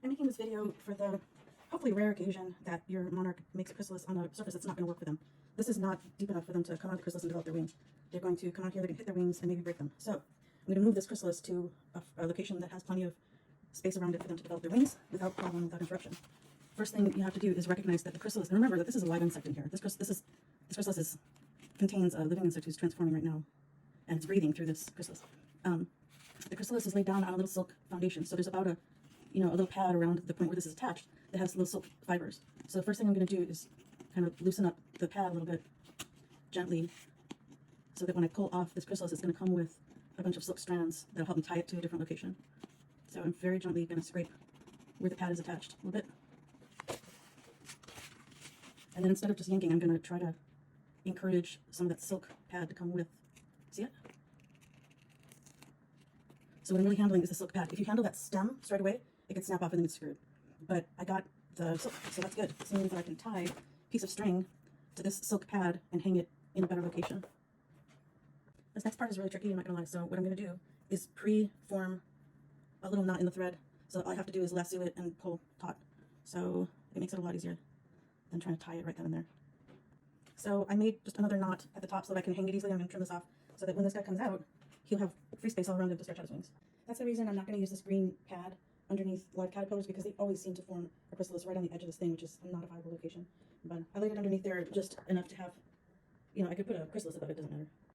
I'm making this video for the hopefully rare occasion that your monarch makes a chrysalis on a surface that's not going to work for them. This is not deep enough for them to come out of the chrysalis and develop their wings. They're going to come out here, they're going to hit their wings and maybe break them. So I'm going to move this chrysalis to a location that has plenty of space around it for them to develop their wings without problem, without interruption. First thing you have to do is recognize that the chrysalis, and remember that this is a live insect in here. This chrysalis contains a living insect who's transforming right now, and it's breathing through this chrysalis. The chrysalis is laid down on a little silk foundation, so there's about a little pad around the point where this is attached that has little silk fibers. So the first thing I'm going to do is kind of loosen up the pad a little bit gently, so that when I pull off this chrysalis, it's going to come with a bunch of silk strands that'll help me tie it to a different location. So I'm very gently going to scrape where the pad is attached a little bit. And then instead of just yanking, I'm going to try to encourage some of that silk pad to come with. See it? So what I'm really handling is the silk pad. If you handle that stem straight away, it can snap off and then it's screwed. But I got the silk, so that's good. This means that I can tie a piece of string to this silk pad and hang it in a better location. This next part is really tricky, I'm not going to lie. So what I'm going to do is pre-form a little knot in the thread. So all I have to do is lasso it and pull taut. So it makes it a lot easier than trying to tie it right then and there. So I made just another knot at the top so that I can hang it easily. I'm going to trim this off so that when this guy comes out, he'll have free space all around him to stretch out his wings. That's the reason I'm not going to use this green pad underneath live caterpillars, because they always seem to form a chrysalis right on the edge of this thing, which is not a viable location. But I laid it underneath there just enough to have, I could put a chrysalis above it, doesn't matter.